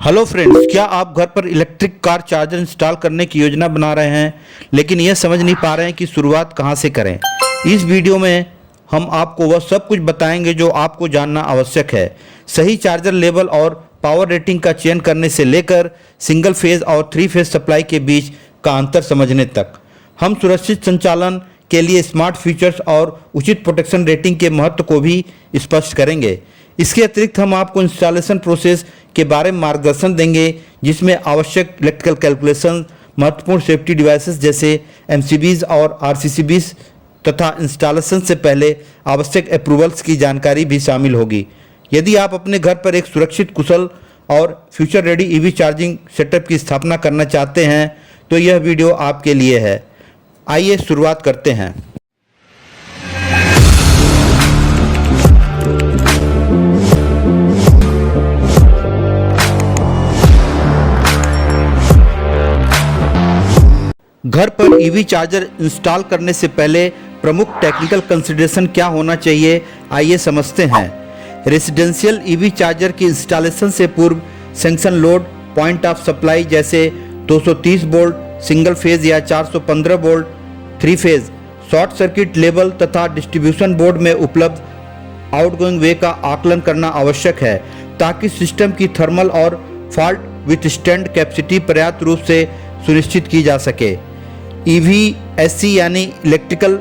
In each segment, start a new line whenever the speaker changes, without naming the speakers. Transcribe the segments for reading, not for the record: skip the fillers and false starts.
Hello friends, क्या आप घर पर इलेक्ट्रिक कार चार्जर इंस्टॉल करने की योजना बना रहे हैं लेकिन यह समझ नहीं पा रहे हैं कि शुरुआत कहां से करें। इस वीडियो में हम आपको वह सब कुछ बताएंगे जो आपको जानना आवश्यक है। सही चार्जर लेवल और पावर रेटिंग का चयन करने से लेकर सिंगल फेज और 3 फेज सप्लाई के बीच का अंतर समझने तक। हम सुरक्षित संचालन के लिए स्मार्ट फीचर्स और उचित प्रोटेक्शन रेटिंग के महत्व को भी स्पष्ट करेंगे। इसके अतिरिक्त हम आपको इंस्टॉलेशन प्रोसेस के बारे में मार्गदर्शन देंगे, जिसमें आवश्यक इलेक्ट्रिकल कैलकुलेशन, महत्वपूर्ण सेफ्टी डिवाइसेस जैसे एमसीबीज और आरसीसीबीज तथा इंस्टॉलेशन से पहले आवश्यक अप्रूवल्स की जानकारी भी शामिल होगी। यदि आप अपने घर पर एक सुरक्षित, कुशल और future ready EV charging setup की स्थापना करना चाहते हैं तो यह वीडियो आपके लिए है। आइए शुरुआत करते हैं। घर पर ईवी चार्जर इंस्टॉल करने से पहले प्रमुख टेक्निकल कंसिडरेशन क्या होना चाहिए, आइए समझते हैं। रेजिडेंशियल ईवी चार्जर की इंस्टॉलेशन से पूर्व sanction load, point of supply जैसे 230 वोल्ट सिंगल फेज या 415 volt 3 phase, short circuit level तथा डिस्ट्रीब्यूशन बोर्ड में उपलब्ध आउटगोइंग वे का आकलन करना आवश्यक है ताकि सिस्टम की थर्मल और फॉल्ट विथस्टैंड कैपेसिटी पर्याप्त रूप से सुनिश्चित की जा सके। EVSC यानी इलेक्ट्रिकल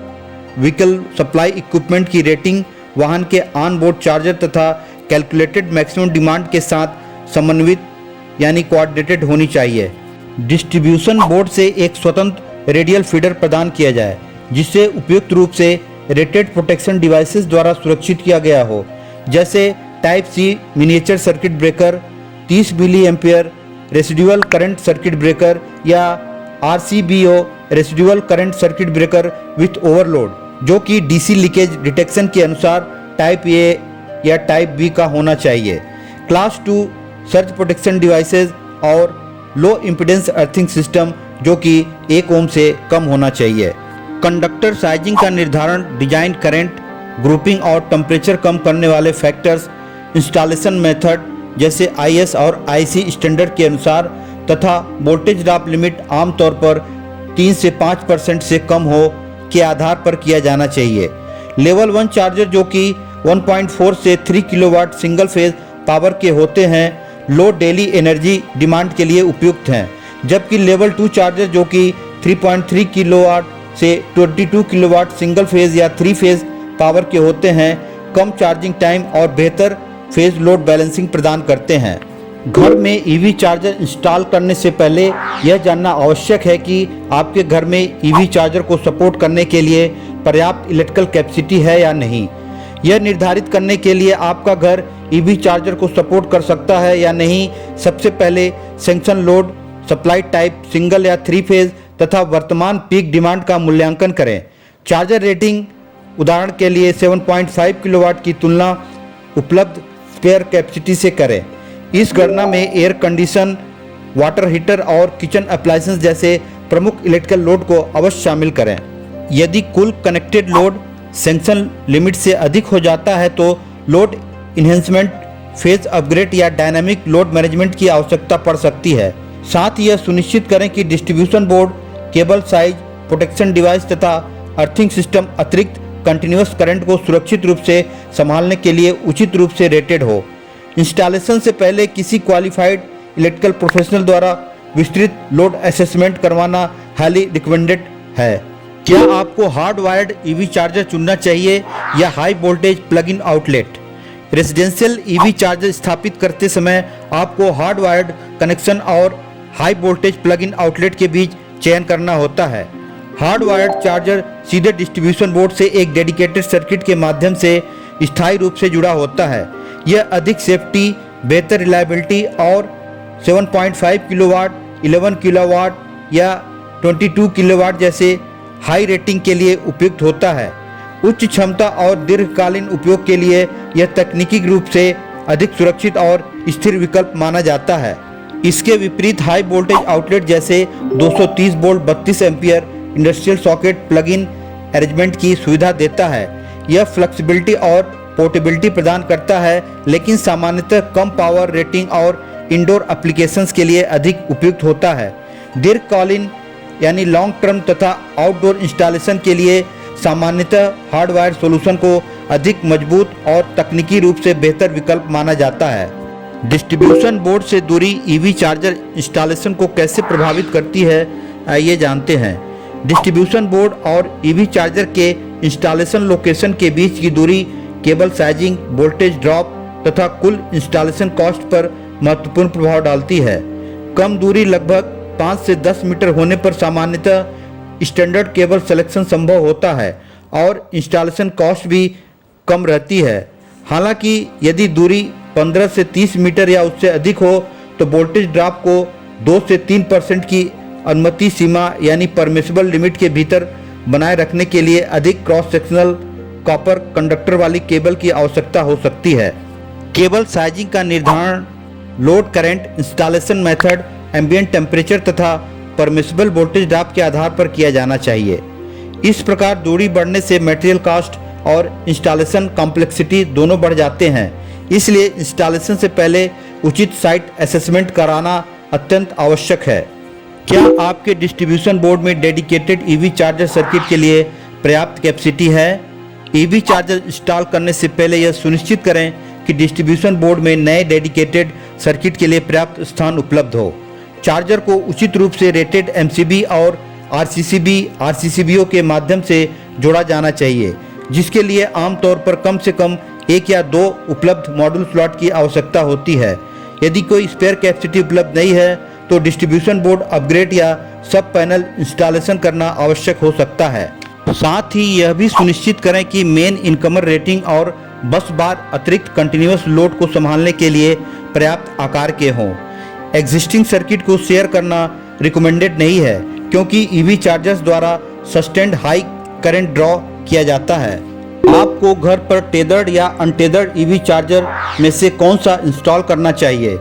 व्हीकल सप्लाई इक्विपमेंट की रेटिंग वाहन के ऑन बोर्ड चार्जर तथा कैलकुलेटेड मैक्सिमम डिमांड के साथ समन्वित यानी कोऑर्डिनेटेड होनी चाहिए। डिस्ट्रीब्यूशन बोर्ड से एक स्वतंत्र रेडियल फीडर प्रदान किया जाए जिसे उपयुक्त रूप से रेटेड प्रोटेक्शन डिवाइसेस द्वारा सुरक्षित किया गया हो, जैसे type C miniature circuit breaker, 30 milliampere residual current circuit breaker या RCBO residual current circuit breaker with overload, जो कि DC लीकेज डिटेक्शन के अनुसार टाइप A या टाइप B का होना चाहिए। क्लास 2 सर्ज प्रोटेक्शन डिवाइसेस और लो इम्पीडेंस अर्थिंग सिस्टम, जो कि 1 ओम से कम होना चाहिए। कंडक्टर साइजिंग का निर्धारण डिजाइन, करंट ग्रुपिंग और टेम्परेचर कम करने वाले फैक्टर्स, इंस्टॉलेशन मेथड जैसे IS और IC स्टैंडर्ड के अनुसार तथा वोल्टेज ड्रॉप लिमिट आमतौर पर 3 से 5% से कम हो के आधार पर किया जाना चाहिए। लेवल 1 चार्जर जो कि 1.4 से 3 किलोवाट सिंगल फेज पावर के होते हैं, लो डेली एनर्जी डिमांड के लिए उपयुक्त हैं, जबकि लेवल 2 चार्जर जो कि 3.3 किलोवाट से 22 किलोवाट सिंगल फेज या 3 फेज पावर के होते हैं, कम चार्जिंग टाइम और बेहतर फेज लोड बैलेंसिंग प्रदान करते हैं। घर में ईवी चार्जर इंस्टॉल करने से पहले यह जानना आवश्यक है कि आपके घर में ईवी चार्जर को सपोर्ट करने के लिए पर्याप्त इलेक्ट्रिकल कैपेसिटी है या नहीं। यह निर्धारित करने के लिए आपका घर ईवी चार्जर को सपोर्ट कर सकता है या नहीं, सबसे पहले sanction load, supply type single या 3 फेज तथा वर्तमान पीक डिमांड का मूल्यांकन करें। चार्जर रेटिंग उदाहरण के लिए 7.5 किलोवाट की तुलना उपलब्ध स्पेयर कैपेसिटी से करें। इस गणना में एयर कंडीशन, वाटर हीटर और किचन अप्लायंसेस जैसे प्रमुख इलेक्ट्रिकल लोड को अवश्य शामिल करें। यदि कुल कनेक्टेड लोड सेंक्शन लिमिट से अधिक हो जाता है तो लोड इन्हेंसमेंट, फेज अपग्रेड या डायनामिक लोड मैनेजमेंट की आवश्यकता पड़ सकती है। साथ ही यह सुनिश्चित करें कि distribution board, cable size, protection device तथा अर्थिंग सिस्टम अतिरिक्त कंटिन्यूअस करंट को सुरक्षित रूप से संभालने के लिए उचित रूप से रेटेड हो। इंस्टॉलेशन से पहले किसी क्वालिफाइड इलेक्ट्रिकल प्रोफेशनल द्वारा विस्तृत लोड असेसमेंट करवाना हाईली रिकमेंडेड है। क्या आपको हार्ड वायर्ड ईवी चार्जर चुनना चाहिए या high voltage plug in outlet? Residential EV charger स्थापित करते समय आपको हार्ड वायर्ड कनेक्शन और high voltage plug in outlet के बीच चयन करना होता है। हार्ड वायर्ड चार्जर सीधे डिस्ट्रीब्यूशन बोर्ड से एक डेडिकेटेड सर्किट के माध्यम से स्थायी रूप से जुड़ा होता है। यह अधिक सेफ्टी, बेहतर रिलायबिलिटी और 7.5 किलोवाट, 11 किलोवाट या 22 किलोवाट जैसे हाई रेटिंग के लिए उपयुक्त होता है। उच्च क्षमता और दीर्घकालीन उपयोग के लिए यह तकनीकी रूप से अधिक सुरक्षित और स्थिर विकल्प माना जाता है। इसके विपरीत हाई वोल्टेज आउटलेट जैसे 230 volt 32 ampere industrial socket plug in arrangement की सुविधा देता है। यह फ्लेक्सिबिलिटी और पोर्टेबिलिटी प्रदान करता है, लेकिन सामान्यतः कम पावर रेटिंग और इंडोर एप्लीकेशंस के लिए अधिक उपयुक्त होता है। दीर्घकालीन यानी लॉन्ग टर्म तथा आउटडोर इंस्टॉलेशन के लिए सामान्यतः हार्डवायर सॉल्यूशन को अधिक मजबूत और तकनीकी रूप से बेहतर विकल्प माना जाता है। डिस्ट्रीब्यूशन बोर्ड से दूरी ईवी चार्जर इंस्टॉलेशन को कैसे प्रभावित करती है, आइए जानते हैं। डिस्ट्रीब्यूशन बोर्ड और ईवी चार्जर के इंस्टॉलेशन लोकेशन के बीच की दूरी केबल साइजिंग, वोल्टेज ड्रॉप तथा कुल इंस्टॉलेशन कॉस्ट पर महत्वपूर्ण प्रभाव डालती है। कम दूरी लगभग 5 से 10 मीटर होने पर सामान्यतः स्टैंडर्ड केबल सिलेक्शन संभव होता है और इंस्टॉलेशन कॉस्ट भी कम रहती है। हालांकि यदि दूरी 15 से 30 मीटर या उससे अधिक हो तो वोल्टेज ड्रॉप को 2 से 3% की अनुमति सीमा यानी परमिसिबल लिमिट के भीतर बनाए रखने के लिए अधिक क्रॉस सेक्शनल कॉपर कंडक्टर वाली केबल की आवश्यकता हो सकती है। केबल साइजिंग का निर्धारण load current, installation method, ambient temperature तथा परमिसिबल वोल्टेज ड्रॉप के आधार पर किया जाना चाहिए। इस प्रकार दूरी बढ़ने से मटेरियल कॉस्ट और इंस्टॉलेशन कॉम्प्लेक्सिटी दोनों बढ़ जाते हैं। इसलिए इंस्टॉलेशन से पहले उचित साइट असेसमेंट कराना अत्यंत आवश्यक है। क्या आपके डिस्ट्रीब्यूशन बोर्ड में डेडिकेटेड ईवी चार्जर सर्किट के लिए पर्याप्त कैपेसिटी है? ईवी चार्जर इंस्टॉल करने से पहले यह सुनिश्चित करें कि डिस्ट्रीब्यूशन बोर्ड में नए डेडिकेटेड सर्किट के लिए पर्याप्त स्थान उपलब्ध हो। चार्जर को उचित रूप से रेटेड एमसीबी और आरसीसीबीओ के माध्यम से जोड़ा जाना चाहिए, जिसके लिए आमतौर पर कम से कम 1 या 2 उपलब्ध मॉड्यूल स्लॉट की आवश्यकता होती है। यदि कोई स्पेयर कैपेसिटी उपलब्ध नहीं है तो डिस्ट्रीब्यूशन बोर्ड अपग्रेड या सब पैनल इंस्टॉलेशन करना आवश्यक हो सकता है। साथ ही यह भी सुनिश्चित करें कि मेन इनकमर रेटिंग और बस बार अतिरिक्त कंटिन्यूअस लोड को संभालने के लिए पर्याप्त आकार के हों। एग्जिस्टिंग सर्किट को शेयर करना रिकमेंडेड नहीं है, क्योंकि ईवी चार्जर्स द्वारा सस्टेन्ड हाई करंट ड्रॉ किया जाता है। आपको घर पर टेदर्ड या अनटेदर्ड ईवी चार्जर में से कौन सा इंस्टॉल करना चाहिए?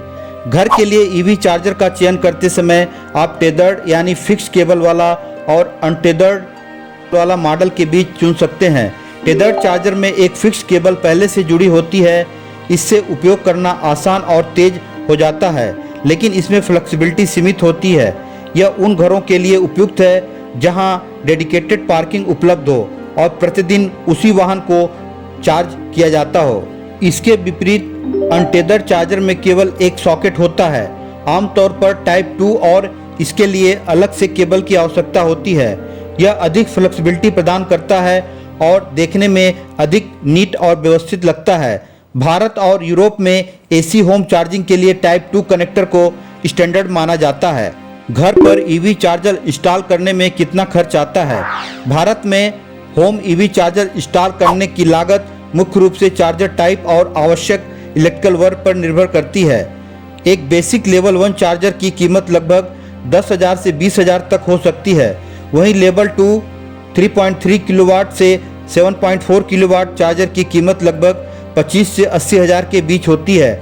घर के लिए ईवी चार्जर का चयन करते समय आप टेदर्ड यानी फिक्स केबल वाला और अनटेदर्ड वाला मॉडल के बीच चुन सकते हैं। टेदर्ड चार्जर में एक फिक्स केबल पहले से जुड़ी होती है। इससे उपयोग करना आसान और तेज हो जाता है, लेकिन इसमें फ्लेक्सिबिलिटी सीमित होती है। यह उन घरों के लिए उपयुक्त है जहां डेडिकेटेड पार्किंग उपलब्ध हो और प्रतिदिन उसी वाहन को चार्ज किया जाता हो। इसके विपरीत अनटेदर्ड चार्जर में केवल एक सॉकेट होता है। आमतौर पर टाइप 2 और इसके लिए अलग से केबल की आवश्यकता होती है। यह अधिक फ्लेक्सिबिलिटी प्रदान करता है और देखने में अधिक नीट और व्यवस्थित लगता है। भारत और यूरोप में एसी होम चार्जिंग के लिए टाइप 2 कनेक्टर को स्टैंडर्ड माना जाता है। घर पर ईवी चार्जर इंस्टॉल करने में कितना खर्च आता है? भारत में होम ईवी चार्जर इंस्टॉल करने की लागत मुख्य रूप से चार्जर टाइप और आवश्यक इलेक्ट्रिकल वर्क पर निर्भर करती है। एक बेसिक लेवल 1 चार्जर की कीमत लगभग 10,000 से 20,000 तक हो सकती है। वहीं लेवल 2 3.3 किलोवाट से 7.4 किलोवाट चार्जर की कीमत लगभग 25 से 80,000 के बीच होती है।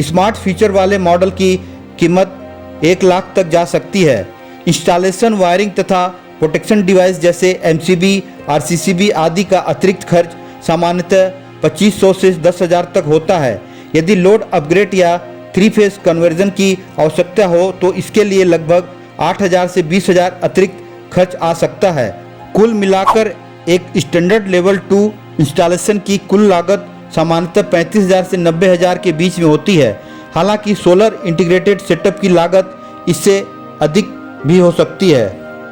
स्मार्ट फीचर वाले मॉडल की कीमत 1 लाख तक जा सकती है। इंस्टॉलेशन, वायरिंग तथा प्रोटेक्शन डिवाइस जैसे एमसीबी, आरसीसीबी आदि का अतिरिक्त खर्च सामान्यतः 2500 से 10,000 तक होता है। यदि लोड अपग्रेड या 3 फेज कन्वर्जन की आवश्यकता हो तो इसके लिए लगभग 8,000 से 20,000 अतिरिक्त खर्च आ सकता है। कुल मिलाकर एक स्टैंडर्ड लेवल 2 इंस्टॉलेशन की कुल लागत सामान्यतः 35,000 से 90,000 के बीच में होती है। हालांकि सोलर इंटीग्रेटेड सेटअप की लागत इससे अधिक भी हो सकती है।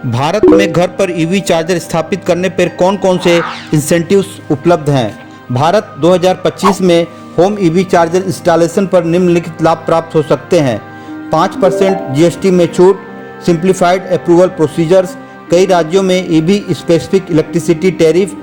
भारत में घर पर ईवी चार्जर स्थापित करने पर कौन कौन से इंसेंटिव्स उपलब्ध हैं? भारत 2025 में होम ईवी चार्जर इंस्टॉलेशन पर निम्नलिखित लाभ प्राप्त हो सकते हैं। 5% जीएसटी में छूट, सिंप्लीफाइड अप्रूवल प्रोसीजर्स, कई राज्यों में ईवी स्पेसिफिक इलेक्ट्रिसिटी टैरिफ,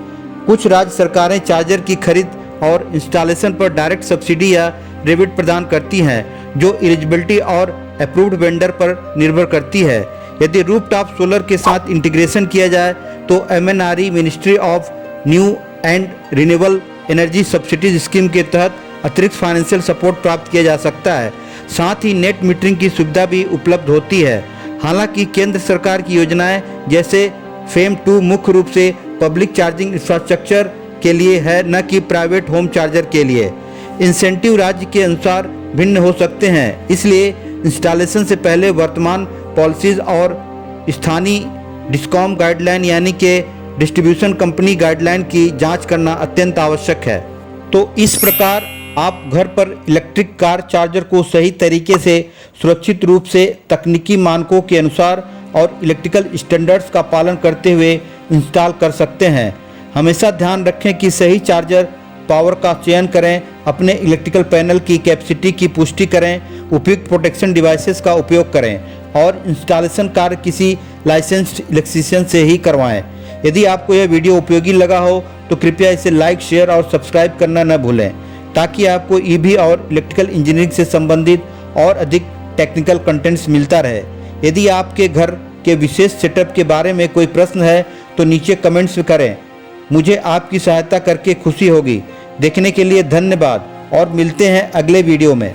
कुछ राज्य सरकारें चार्जर की खरीद और इंस्टॉलेशन पर डायरेक्ट सब्सिडी या रिबेट प्रदान करती हैं, जो एलिजिबिलिटी और अप्रूव्ड वेंडर पर निर्भर करती है। यदि रूफटॉप सोलर के साथ इंटीग्रेशन किया जाए तो MNRE ministry of new and renewable energy subsidy scheme के तहत अतिरिक्त फाइनेंशियल सपोर्ट प्राप्त किया जा सकता है। साथ ही नेट मीटरिंग की सुविधा भी उपलब्ध होती है। हालांकि केंद्र सरकार की योजनाएं जैसे फेम 2 मुख्य रूप से पब्लिक चार्जिंग इंफ्रास्ट्रक्चर के लिए है, न कि प्राइवेट होम चार्जर के लिए। इंसेंटिव राज्य के अनुसार भिन्न हो सकते हैं, इसलिए इंस्टॉलेशन से पहले वर्तमान पॉलिसीज और स्थानीय डिस्कॉम गाइडलाइन यानी कि डिस्ट्रीब्यूशन कंपनी गाइडलाइन की जांच करना अत्यंत आवश्यक है। तो इस प्रकार आप घर पर इलेक्ट्रिक कार चार्जर को सही तरीके से सुरक्षित रूप से तकनीकी मानकों के अनुसार और इलेक्ट्रिकल स्टैंडर्ड्स का पालन करते हुए इंस्टॉल कर सकते हैं। हमेशा ध्यान रखें कि सही चार्जर पावर का चयन करें, अपने इलेक्ट्रिकल पैनल की कैपेसिटी की पुष्टि करें, उपयुक्त प्रोटेक्शन डिवाइसेस का उपयोग करें और इंस्टॉलेशन कार्य किसी लाइसेंस्ड इलेक्ट्रीशियन से ही करवाएं। यदि आपको यह वीडियो उपयोगी लगा हो तो कृपया इसे लाइक, शेयर और सब्सक्राइब करना न भूलें, ताकि आपको ईवी और इलेक्ट्रिकल इंजीनियरिंग से संबंधित और अधिक टेक्निकल कंटेंट्स मिलता रहे। यदि आपके घर के विशेष सेटअप के बारे में कोई प्रश्न है तो नीचे कमेंट्स में करें। मुझे आपकी सहायता करके खुशी होगी। देखने के लिए धन्यवाद और मिलते हैं अगले वीडियो में।